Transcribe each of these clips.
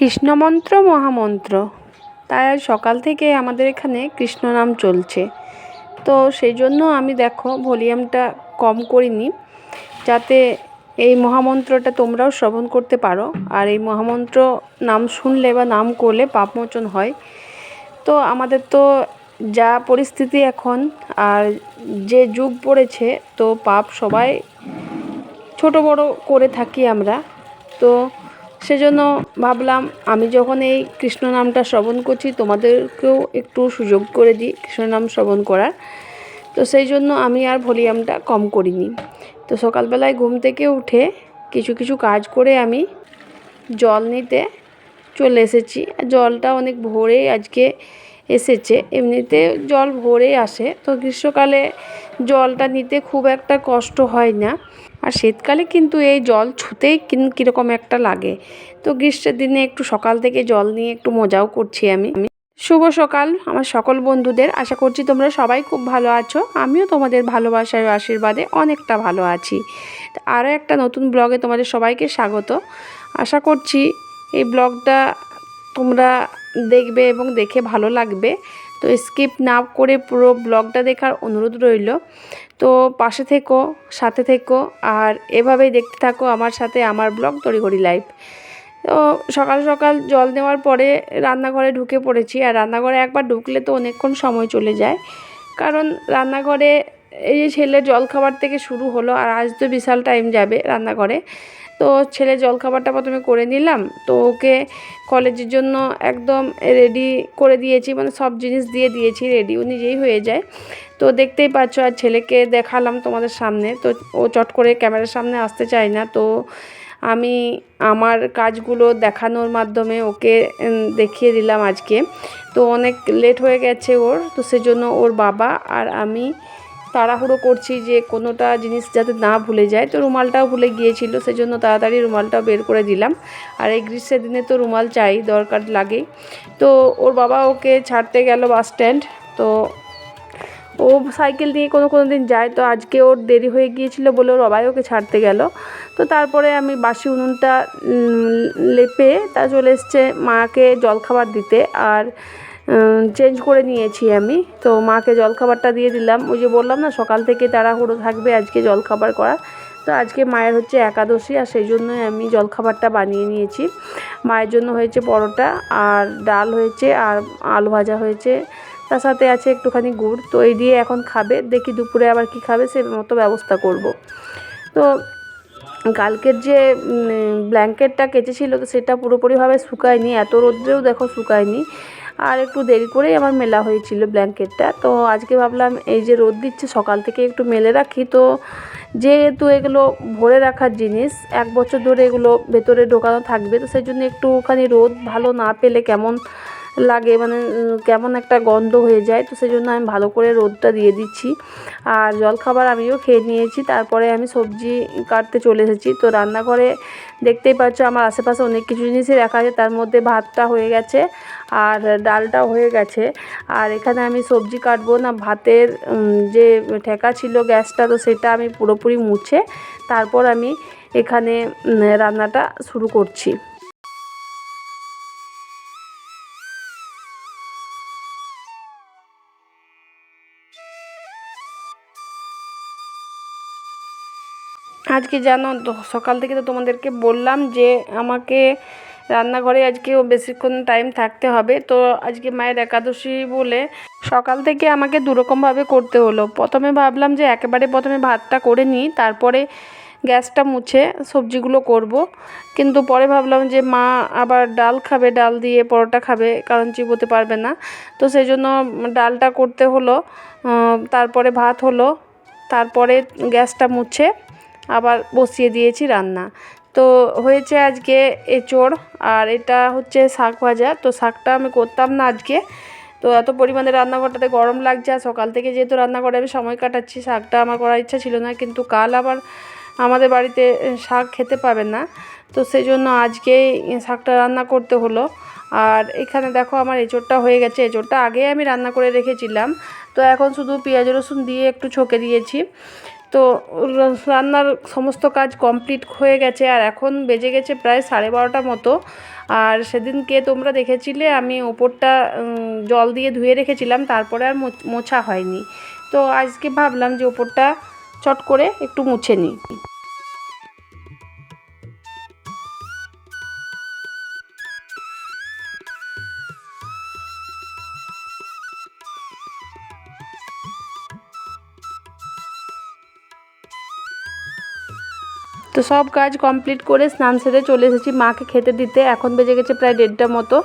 কৃষ্ণ মন্ত্র মহামন্ত্র। তাই আজ সকাল থেকে আমাদের এখানে কৃষ্ণ নাম চলছে। তো সেই জন্য আমি দেখো ভলিউমটা কম করিনি, যাতে এই মহামন্ত্রটা তোমরাও শ্রবণ করতে পারো। আর এই মহামন্ত্র নাম শুনলে বা নাম করলে পাপমোচন হয়। তো আমাদের তো যা পরিস্থিতি এখন আর যে যুগ পড়েছে, তো পাপ সবাই ছোট বড় করে থাকি আমরা। তো সেজন্য ভাবলাম আমি যখন এই কৃষ্ণ নামটা শ্রবণ করছি, তোমাদেরকেও একটু সুযোগ করে দিই কৃষ্ণ নাম শ্রবণ করার। তো সেই জন্য আমি আর ভলিউমটা কম করিনি। তো সকালবেলায় ঘুম থেকে উঠে কিছু কিছু কাজ করে আমি জল নিতে চলে এসেছি। জলটা অনেক ভোরে আজকে এসেছে, এমনিতে জল ভোরে আসে। তো গ্রীষ্মকালে জলটা নিতে খুব একটা কষ্ট হয় না, আর শীতকালে কিন্তু এই জল ছুঁতেই কীরকম একটা লাগে। তো গ্রীষ্মের দিনে একটু সকাল থেকে জল নিয়ে একটু মজাও করছি আমি। শুভ সকাল আমার সকল বন্ধুদের, আশা করছি তোমরা সবাই খুব ভালো আছো। আমিও তোমাদের ভালোবাসার আশীর্বাদে অনেকটা ভালো আছি। আরও একটা নতুন ব্লগে তোমাদের সবাইকে স্বাগত। আশা করছি এই ব্লগটা তোমরা দেখবে এবং দেখে ভালো লাগবে। তো স্কিপ না করে পুরো ব্লগটা দেখার অনুরোধ রইল। তো পাশে থেকো, সাথে থেকো, আর এভাবেই দেখতে থাকো আমার সাথে আমার ব্লগ তড়িঘড়ি লাইফ। তো সকাল সকাল জল নেওয়ার পরে রান্নাঘরে ঢুকে পড়েছি। আর রান্নাঘরে একবার ঢুকলে তো অনেকক্ষণ সময় চলে যায়, কারণ রান্নাঘরে এই যে ছেলের জলখাবার থেকে শুরু হলো, আর আজ তো বিশাল টাইম যাবে রান্নাঘরে। তো ছেলে জলখাবারটা প্রথমে করে নিলাম। তো ওকে কলেজের জন্য একদম রেডি করে দিয়েছি, মানে সব জিনিস দিয়ে দিয়েছি, রেডি ও নিজেই হয়ে যায়। তো দেখতেই পাচ্ছ, আর ছেলেকে দেখালাম তোমাদের সামনে। তো ও চট করে ক্যামেরার সামনে আসতে চায় না। তো আমি আমার কাজগুলো দেখানোর মাধ্যমে ওকে দেখিয়ে দিলাম আজকে। তো অনেক লেট হয়ে গেছে ওর, তো সেজন্য ওর বাবা আর আমি তাড়াহুড়ো করছি যে কোনোটা জিনিস যাতে না ভুলে যায়। তো রুমালটাও ভুলে গিয়েছিল, সেজন্য তাড়াতাড়ি রুমালটাও বের করে দিলাম। আর এই গ্রীষ্মের দিনে তো রুমাল চাই, দরকার লাগেই। তো ওর বাবা ওকে ছাড়তে গেল বাস স্ট্যান্ড। তো ও সাইকেল নিয়ে কোনো দিন যায়, তো আজকে ওর দেরি হয়ে গিয়েছিল বলে ওর বাবাই ওকে ছাড়তে গেল। তো তারপরে আমি বাসি উনুনটা লেপে তা চলে এসছে মাকে জলখাবার দিতে। আর চেঞ্জ করে নিয়েছি আমি, তো মাকে জলখাবারটা দিয়ে দিলাম। ওই যে বললাম না, সকাল থেকে তাড়াহুড়ো থাকবে আজকে জলখাবার করার। তো আজকে মায়ের হচ্ছে একাদশী, আর সেই জন্যই আমি জলখাবারটা বানিয়ে নিয়েছি। মায়ের জন্য হয়েছে পরোটা, আর ডাল হয়েছে, আর আলু ভাজা হয়েছে, তার সাথে আছে একটুখানি গুড়। তো এই দিয়ে এখন খাবে, দেখি দুপুরে আবার কি খাবে সে মতো ব্যবস্থা করব। তো কালকের যে ব্ল্যাঙ্কেটটা কেচেছিল, তো সেটা পুরোপুরিভাবে শুকায়নি, এত রোদ্রেও দেখো শুকায়নি। আর একটু দেরি করেই আমার মেলা হয়েছিল ব্ল্যাঙ্কেটটা। তো আজকে ভাবলাম এই যে রোদ দিচ্ছে সকাল থেকে একটু মেলে রাখি। তো যেহেতু এগুলো ভরে রাখার জিনিস, 1 বছর ধরে এগুলো ভেতরে ঢোকানো থাকবে, তো সেই জন্য একটুখানি রোদ ভালো না পেলে কেমন লাগে, মানে কেমন একটা গন্ধ হয়ে যায়। তো সেই জন্য আমি ভালো করে রোদটা দিয়ে দিচ্ছি। আর জলখাবার আমিও খেয়ে নিয়েছি, তারপরে আমি সবজি কাটতে চলে এসেছি। তো রান্নাঘরে দেখতেই পাচ্ছ আমার আশেপাশে অনেক কিছু জিনিসই রাখা আছে, তার মধ্যে ভাতটা হয়ে গেছে আর ডালটাও হয়ে গেছে। আর এখানে আমি সবজি কাটবো না, ভাতের যে ঠেকা ছিল গ্যাসটা, তো সেটা আমি পুরোপুরি মুছে তারপর আমি এখানে রান্নাটা শুরু করছি। আজকে জানো তো, সকাল থেকে তো তোমাদেরকে বললাম যে আমাকে রান্নাঘরে আজকেও বেশিক্ষণ টাইম থাকতে হবে। তো আজকে মায়ের একাদশী বলে সকাল থেকে আমাকে দুরকমভাবে করতে হলো। প্রথমে ভাবলাম যে একেবারে প্রথমে ভাতটা করে নিই, তারপরে গ্যাসটা মুছে সবজিগুলো করব। কিন্তু পরে ভাবলাম যে মা আবার ডাল খাবে, ডাল দিয়ে পরোটা খাবে, কারণ চিবোতে পারবে না। তো সেই জন্য ডালটা করতে হলো, তারপরে ভাত হলো, তারপরে গ্যাসটা মুছে আবার বসিয়ে দিয়েছি রান্না। তো হয়েছে আজকে এঁচোড়, আর এটা হচ্ছে শাক ভাজা। তো শাকটা আমি করতাম না আজকে, তো এত পরিমাণে রান্নাঘরটাতে গরম লাগছে, আর সকাল থেকে যেহেতু রান্নাঘরে আমি সময় কাটাচ্ছি, শাকটা আমার করার ইচ্ছা ছিল না। কিন্তু কাল আবার আমাদের বাড়িতে শাক খেতে পাবে না, তো সেই জন্য আজকেই শাকটা রান্না করতে হলো। আর এখানে দেখো আমার এঁচোড়টা হয়ে গেছে, এঁচোড়টা আগে আমি রান্না করে রেখেছিলাম। তো এখন শুধু পেঁয়াজ রসুন দিয়ে একটু ছকে দিয়েছি। তো রান্নার সমস্ত কাজ কমপ্লিট হয়ে গেছে, আর এখন বেজে গেছে প্রায় 12:30 মতো। আর সেদিনকে তোমরা দেখেছিলে আমি ওপরটা জল দিয়ে ধুয়ে রেখেছিলাম, তারপরে আর মোছা হয়নি। তো আজকে ভাবলাম যে ওপরটা চট করে একটু মুছে নিই। তো সব কাজ কমপ্লিট করে স্নান সেরে চলে এসেছি মাকে খেতে দিতে। এখন বেজে গেছে প্রায় 1:30 মতো।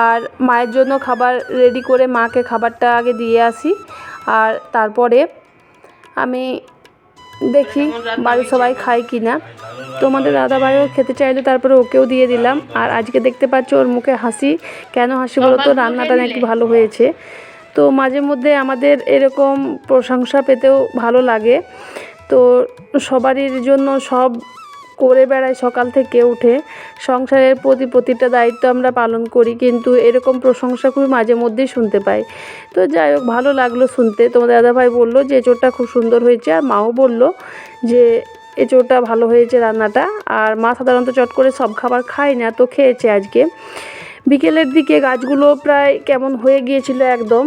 আর মায়ের জন্য খাবার রেডি করে মাকে খাবারটা আগে দিয়ে আসি, আর তারপরে আমি দেখি বাড়ির সবাই খায় কি না। তোমাদের দাদাভাইও খেতে চাইলো, তারপরে ওকেও দিয়ে দিলাম। আর আজকে দেখতে পাচ্ছ ওর মুখে হাসি। কেন হাসি বলো তো? রান্নাটা নাকি ভালো হয়েছে। তো মাঝে মধ্যে আমাদের এরকম প্রশংসা পেতেও ভালো লাগে। তো সবারই জন্য সব করে বেড়াই সকাল থেকে উঠে, সংসারের প্রতিটা দায়িত্ব আমরা পালন করি, কিন্তু এরকম প্রশংসা খুবই মাঝে মধ্যেই শুনতে পাই। তো যাই হোক, ভালো লাগলো শুনতে। তোমাদের দাদাভাই বললো যে এঁচোড়টা খুব সুন্দর হয়েছে, আর মাও বললো যে এঁচোড়টা ভালো হয়েছে রান্নাটা। আর মা সাধারণত চট করে সব খাবার খায় না, তো খেয়েছে আজকে। বিকেলের দিকে গাছগুলো প্রায় কেমন হয়ে গিয়েছিল একদম।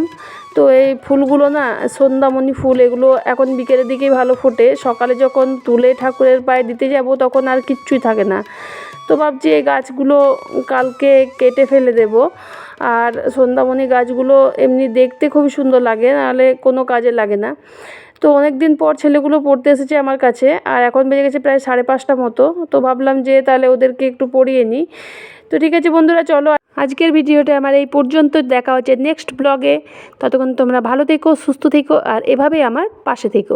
তো এই ফুলগুলো না সন্ধ্যামণি ফুল, এগুলো এখন বিকেলের দিকেই ভালো ফোটে। সকালে যখন তুলে ঠাকুরের পায়ে দিতে যাব তখন আর কিচ্ছুই থাকে না। তো ভাবছি এই গাছগুলো কালকে কেটে ফেলে দেব। আর সন্ধ্যামণি গাছগুলো এমনি দেখতে খুবই সুন্দর লাগে, নাহলে কোনো কাজে লাগে না। তো অনেক দিন পর ছেলেগুলো পড়তে এসেছে আমার কাছে, আর এখন বেজে গেছে প্রায় 5:30 মতো। তো ভাবলাম যে তাহলে ওদেরকে একটু পড়িয়ে নিই। তো ঠিক আছে বন্ধুরা, চলো আজকের ভিডিওটা আমার এই পর্যন্ত। দেখা হচ্ছে নেক্সট ব্লগে। ততক্ষণ তোমরা ভালো থেকো, সুস্থ থেকো, আর এভাবেই আমার পাশে থেকো।